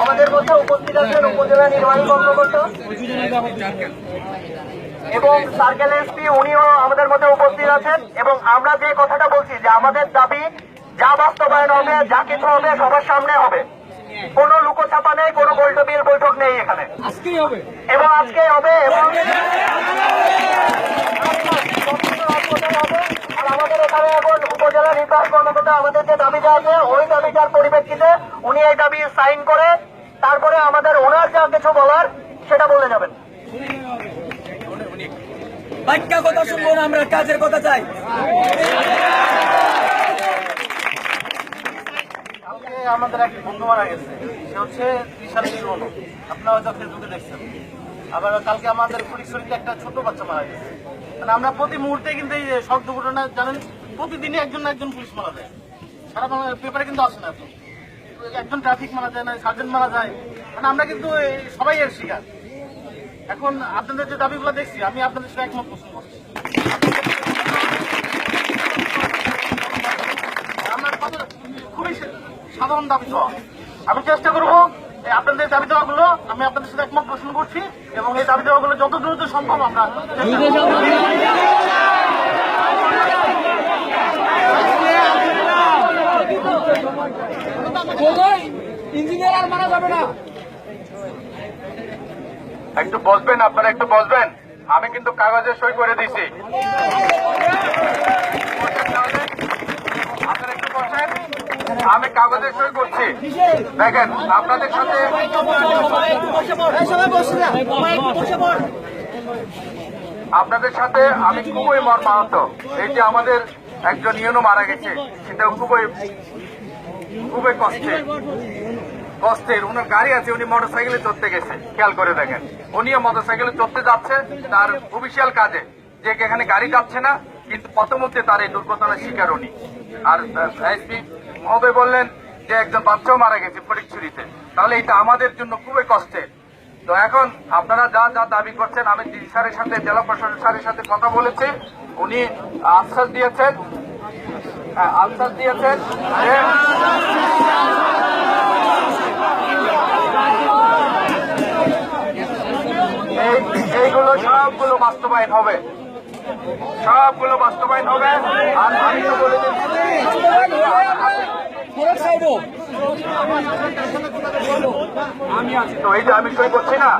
আমাদের মধ্যে উপস্থিত আছেন উপজেলা নির্বাহী কর্মকর্তা এবং সার্কেল এসপি, উনিও আমাদের মধ্যে উপস্থিত আছেন। এবং আমরা যে কথাটা বলছি যে আমাদের দাবি যা বাস্তবায়ন হবে, যা কিছু হবে সবার সামনে হবে, কোনো লুকোছাপা নেই, কোনো গোলটবির বৈঠক নেই এখানে, আজকেই হবে এবং আজকেই হবে। এবং আর আমাদের এখানে এখন উপজেলা নির্বাহী কর্মকর্তা আমাদের যে দাবিটা আছে ওই দাবিটার পরিপ্রেক্ষিতে উনি এই দাবি সাইন করে তারপরে আমাদের ওনার যা কিছু বলার সেটা বলে যাবেন। বাক্য কথা শুনবো না, আমরা কাজের কথা চাই। আমাদের এক বন্ধু মারা গেছে, সে হচ্ছে ত্রিশাল নির্মল, আপনারা হয়তো ফেসবুকে দেখছেন। আবার কালকে আমাদের ফটিকছড়িতে একটা ছোট বাচ্চা মারা গেছে। মানে আমরা প্রতি মুহূর্তে কিন্তু এই সড়ক দুর্ঘটনা জানেন প্রতিদিনই একজন না একজন পুলিশ মারা যায়, সারা বাংলার পেপারে কিন্তু আসে না। এখন একজন ট্রাফিক মারা যায় না, সার্জেন্ট মারা যায়, মানে আমরা কিন্তু সবাই এর শিকার। এখন আপনাদের যে দাবিগুলো দেখছি আমি আপনাদের সাথে একমত পোষণ করছি। আমার খুবই সাধারণ দাবি দেওয়া, আমি চেষ্টা করবো আপনাদের দাবি দেওয়াগুলো আমি আপনাদের সাথে একমত পোষণ করছি এবং এই দাবি দেওয়াগুলো যত দ্রুত সম্ভব আমরা ইঞ্জিনিয়ার আর মারা যাবে না। একটু বসবেন, আপনারা একটু বসবেন, আমি কিন্তু কাগজে সই করে দিছি। আপনারা একটু বসেন, আমি কাগজে সই করছি। দেখেন আপনাদের সাথে আমি খুবই মর্মাহত। এই যে আমাদের একজন ইউনো মারা গেছে, সেটা খুবই কষ্টের। উনার গাড়ি আছে, উনি মোটরসাইকেলে চড়তে গেছে, খেয়াল করে দেখেন, উনিও মোটরসাইকেলে চড়তে যাচ্ছে তার অফিসিয়াল কাজে, যে এখানে গাড়ি যাচ্ছে না, কিন্তু পথমধ্যে তার এই দুর্ঘটনার শিকার উনি। আর এসপি মহোদয় বললেন যে একজন বাচ্চাও মারা গেছে ফটিকছড়িতে, তাহলে এটা আমাদের জন্য খুবই কষ্টের। তো এখন আপনারা যা যা দাবি করছেন, আমি ডিসি স্যারের সাথে, জেলা প্রশাসন স্যারের সাথে কথা বলেছি, উনি আশ্বাস দিয়েছেন এইগুলো সবগুলো বাস্তবায়ন হবে, আর আমি তো বলে দিচ্ছি আমি আছি তো, এই যে আমি সই করছি না।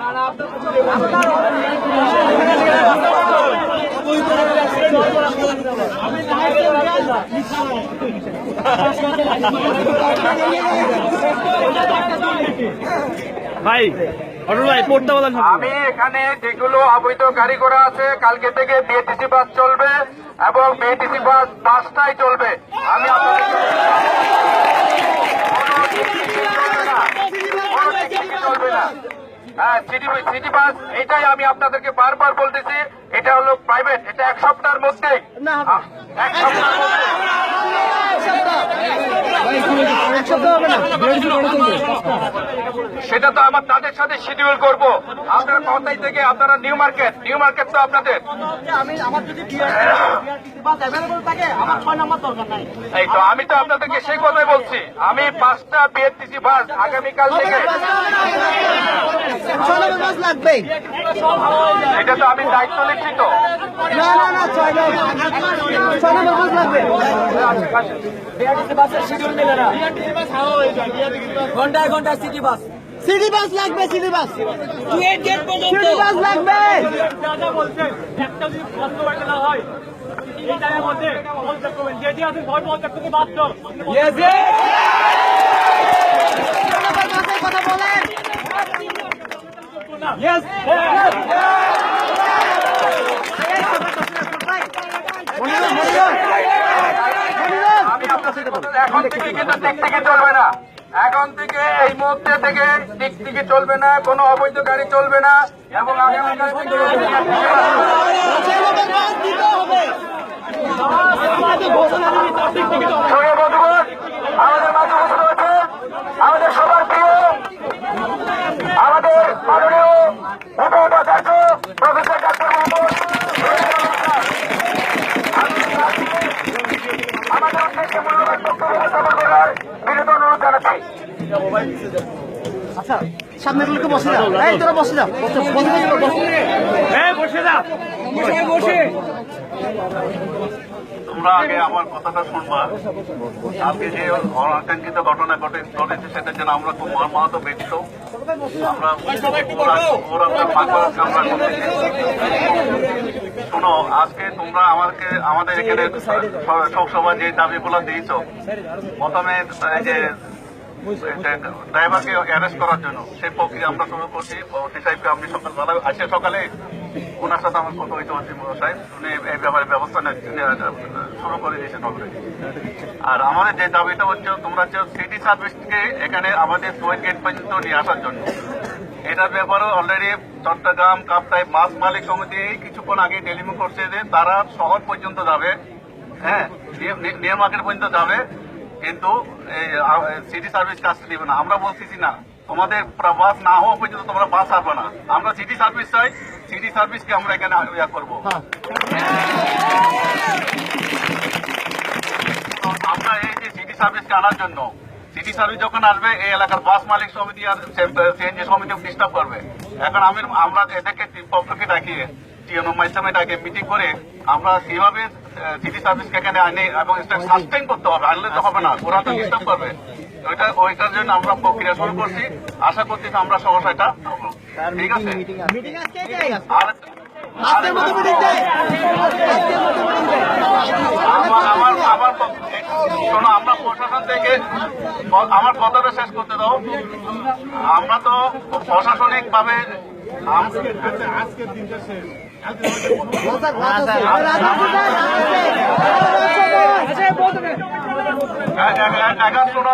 ভাই আমি এখানে যেগুলো অবৈধ গাড়ি করা আছে, কালকে থেকে বিএটিসি বাস চলবে এবং বিএটিসি বাস 5টায় চলবে। আমি আপনাদের চলবে না। হ্যাঁ, সিটি বাস, এটাই আমি আপনাদেরকে বারবার বলতেছি, এটা হলো প্রাইভেট, এটা এক সপ্তাহের মধ্যে সেটা তো আমার তাদের সাথে শিডিউল করব। আপনারা কথাই থেকে আপনারা নিউ মার্কেট তো আপনাদের, এই তো আমি তো আপনাদেরকে সেই কথাই বলছি। আমি 5টা বিএটিসি বাস আগামীকাল থেকে, এটা তো আমি দায়িত্ব নিচ্ছি তো। ঘন্টায় ঘন্টায় সিটি বাস লাগবে, সিটি বাস লাগবে। একটা যদি বাস্তবায়ন না হয় এই জায়গার মধ্যে পদত্যাগ করবেন, যেটি আছে ভয় পদত্যাগ থেকে বাধ্য। কথা বলেন। এখন থেকে কিন্তু টিকটিকি চলবে না, এখন থেকে এই মুহূর্তে থেকে টিকটিকি চলবে না, কোনো অবৈধ গাড়ি চলবে না এবং আগামীকাল থেকে আমাদের মাঝে বসে রয়েছে আমাদের সবার প্রিয়, আমাদের মাননীয় উপাচার্য প্রফেসর ডক্টর মোহাম্মদ আমাদের উদ্দেশ্যে মূল্যবান বক্তব্য উপস্থাপন করার বিনীত অনুরোধ জানাচ্ছি। আচ্ছা সামনে গুলোকে বসে যাও, এই তোরা বসে যাও, বসে যাও। তোমরা আগে আমার কথাটা শুনবা। আজকে যে অনাকাঙ্ক্ষিত ঘটনা ঘটেছে সেটার জন্য আমরা খুব মর্মাহত ব্যতীত। আমরা শোনো, আজকে তোমরা আমাদের এখানে শোকসভা যে দাবিগুলো দিয়েছ, প্রথমে এই যে ড্রাইভারকে অ্যারেস্ট করার জন্য সেই প্রক্রিয়া আমরা শুরু করছি। ওসি সাহেবকে আপনি সকালে ওনার সাথে আমার কথা হয়েছে, ওসি সাহেব উনি এই ব্যাপারে ব্যবস্থা শুরু করে দিয়েছেন অলরেডি। আর আমাদের যে দাবিটা হচ্ছে, তোমরা হচ্ছে সিটি সার্ভিসকে এখানে আমাদের সোয়েট গেট পর্যন্ত নিয়ে আসার জন্য, এটার ব্যাপারে অলরেডি চট্টগ্রাম কাপ্তাই মাছ মালিক সমিতি কিছুক্ষণ আগে ডেলিভারি করছে যে তারা শহর পর্যন্ত যাবে, হ্যাঁ নিউ মার্কেট পর্যন্ত যাবে, কিন্তু সিটি সার্ভিস কাজটা দিবে না। আমরা বলতেছি না তোমাদের বাস না হওয়া পর্যন্ত তোমরা বাস আসবে না, আমরা সিটি সার্ভিস চাই, সিটি সার্ভিসকে আমরা এখানে ইয়া করবো। আমরা এই যে সিটি সার্ভিসকে আনার জন্য, সিটি সার্ভিস যখন আসবে এই এলাকার বাস মালিক সমিতি আর সিএনজি সমিতি ডিস্টার্ব করবে। এখন আমরা এদেরকে পক্ষকে ডাকিয়ে টিএনও মাধ্যমে ডাকে মিটিং করে আমরা কিভাবে সিটি সার্ভিসকে এখানে আনি এবং সাস্টেইন করতে হবে, আনলে তো হবে না, ওরা তো ডিস্টার্ব করবে। ওইটার জন্য আমরা প্রক্রিয়া শুরু করছি, আশা করতেছি আমরা সহসা এটা পাবো। ঠিক আছে, আর আজকের মতো মিটিং দেয়, আমার শোনো, আমরা প্রশাসন থেকে আমার কথাটা শেষ করতে দাও। আমরা তো প্রশাসনিক ভাবে এখন শোনো,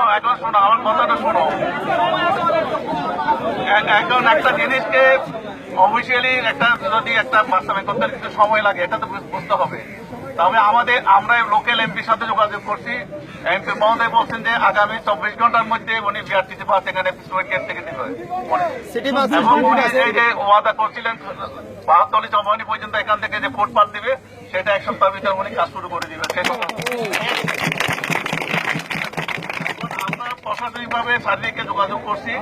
আমার কথাটা শোনো। এখন একটা জিনিসকে অফিসিয়ালি যদি একটা বাস্তবায়ন করতে কিছু সময় লাগে, এটা তো বুঝতে হবে। তবে আমরা লোকাল এমপির সাথে যোগাযোগ করছি, এমপি মহোদয় বলছেন যে আগামী 24 ঘন্টার মধ্যে উনি বিআরটিসি বাস এখানে সুইট গেট থেকে দিবে, এবং উনি এই যে ওয়াদা করছিলেন 72 চৌবানি পর্যন্ত এখান থেকে যে ফুটপাথ দিবে, সেটা 1 সপ্তাহের ভিতরে উনি কাজ শুরু করে দিবে। আমরা প্রশাসনিক ভাবে শারীরিককে যোগাযোগ করছি,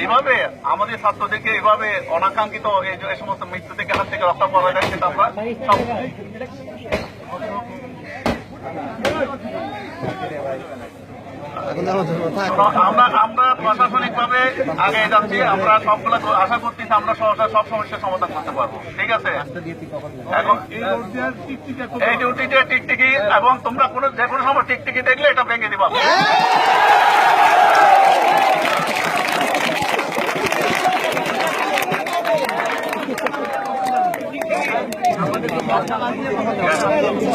এভাবে আমাদের ছাত্রদেরকে এভাবে অনাকাঙ্ক্ষিত এই সমস্ত মৃত্যু থেকে এখান থেকে রক্ষা করা যায়, সেটা আমরা আমরা প্রশাসনিক ভাবে আগে যাচ্ছি। আমরা সবগুলো আশা করতেছি আমরা সহসা সব সমস্যার সমাধান করতে পারবো। ঠিক আছে, এখন এই ডিউটিটা টিকটিকি, এবং তোমরা যে কোনো সময় টিকটিকি দেখলে এটা ভেঙে দিবা।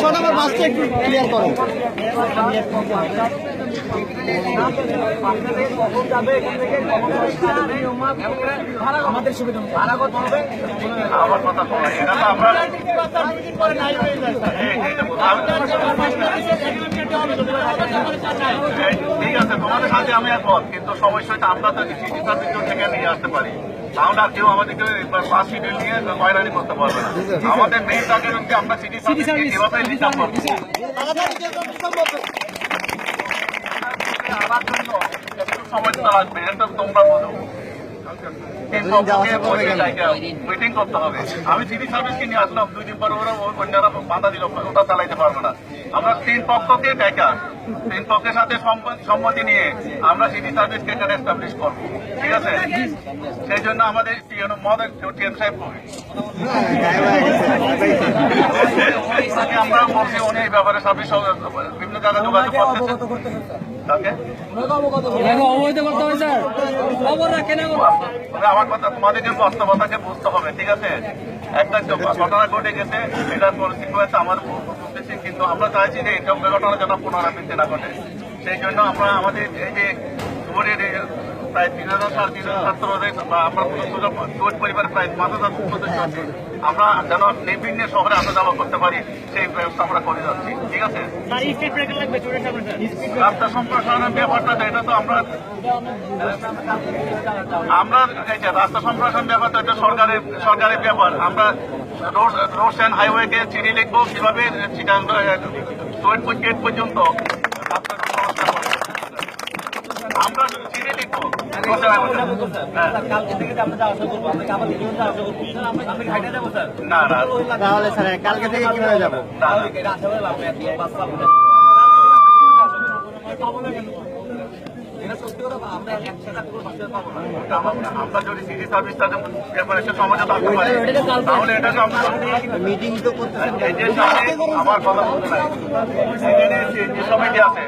শোন, আমার বাসটা একটু ক্লিয়ার করো। আমাদের সুবিধা আমার কথা শোনো, এটা তো আমরা ঠিক আছে, তোমাদের সাথে আমি একমত, কিন্তু সমস্যাটা আমরা তো সিটি সার্ভিস থেকে নিয়ে আসতে পারি, তাহলে আর কেউ আমাদেরকে বাস শিডিউল নিয়ে হয়রানি করতে পারবে না। আমাদের মেইন টার্গেট হচ্ছে আমরা সিটি সার্ভিসকে কিভাবে রিজার্ভ করবো, আনার জন্য একটু সময় তো লাগবে, এটা তোমরা বোঝো। মিটিং করতে হবে। আমি সিটি সার্ভিসকে নিয়ে আসলাম, 2 দিন পর ওরা অন্যরা বাধা দিল, ওটা চালাইতে পারবে না। আমরা 3 পক্ষকে দেখা, 3 পক্ষের সাথে সম্মতি নিয়ে আমরা সিটি সার্ভিসকে এখানে এস্টাবলিশ করবো। ঠিক আছে, সেই জন্য আমাদের টিএম সাহেব আমরা বলছি, উনি এই ব্যাপারে সার্ভিস বিভিন্ন জায়গায় যোগাযোগ করতেছে। আমার কথা তোমাদেরকে বাস্তবতাকে বুঝতে হবে। ঠিক আছে, একটা ঘটনা ঘটে গেছে, এটার পরিস্থিতি হয়েছে আমার বুঝতেছি, কিন্তু আমরা চাইছি যে এইসব ঘটনা যেন পুনরাবৃত্তি না ঘটে। সেই জন্য আমরা আমাদের এই যে প্রায় 3000 ছাত্রদের বা আমরা পরিবারের প্রায় 5000 সদস্য আছে, আমরা যেন নির্বিঘ্নে শহরে আসা যাওয়া করতে পারি সেই ব্যবস্থা আমরা করে যাচ্ছি। ঠিক আছে, রাস্তা সম্প্রসারণের ব্যাপারটা এটা তো আমরা এই যে রাস্তা সম্প্রসারণ ব্যাপারটা এটা সরকারের ব্যাপার। আমরা রোডস অ্যান্ড হাইওয়েকে চিঠি লিখবো কিভাবে গেট পর্যন্ত আমরা চিঠি লিখবো। কালকে থেকে যে আমরা যাওয়া আসা করবো, আমরা কি আবার দ্বিতীয় যাওয়া আসা করবো? আমরা কি হাইটে যাবো স্যার? না না তাহলে স্যার কালকে থেকে কিভাবে যাবো? আমরা যদি সিটি সার্ভিসটা এসে সমাজে থাকতে পারি তাহলে এটাকে আমরা মিটিং তো করতেছেন। এই যে সামনে আমার কথা বলতে নাই সেখানে যে সমিতি আছে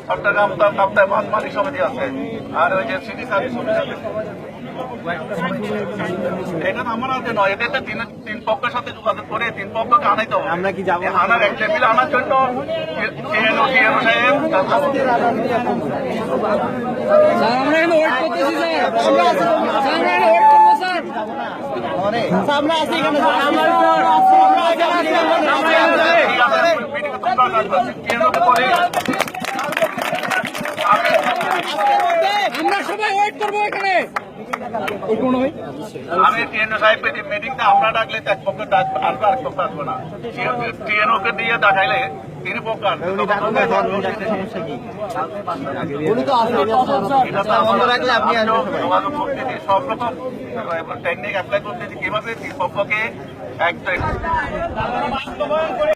চট্টগ্রাম কাপ্তায় ভাত মালিক সমিতি আছে আর ওই যে সিটি সার্ভিস সমিতি আছে এটা তো আমার হাতে নয়, এটা তিন পক্ষের সাথে যোগাযোগ করে তিন পক্ষকে আনাইতে হবে। আমরা কি যাবো না? আনার এক টেবিল আনার জন্য টিএনও সাহেব আমরা এখানে ওয়েট করতেছি স্যার। আমরা আছি, আমরা এখানে ওয়েট করবো স্যার। আমরা আছি এখানে স্যার। আমরা এখানে আছি। আমরা সবাই ওয়েট করবো এখানে। আমি টিএনও সাহেবকে মিটিংটা আমরা ডাকলে এক পক্ষ আসবে আরেক পক্ষ আসবে না। টিএনও কে দিয়ে দেখাইলে তিনি পক্ষ আসবে। উনি তো আসবেন। বন্ধ রাখলে আপনি আসবেন সবাই। যোগাযোগ করতেছি সব রকম টেকনিক অ্যাপ্লাই করতেছি কিভাবে তিন পক্ষকে একটা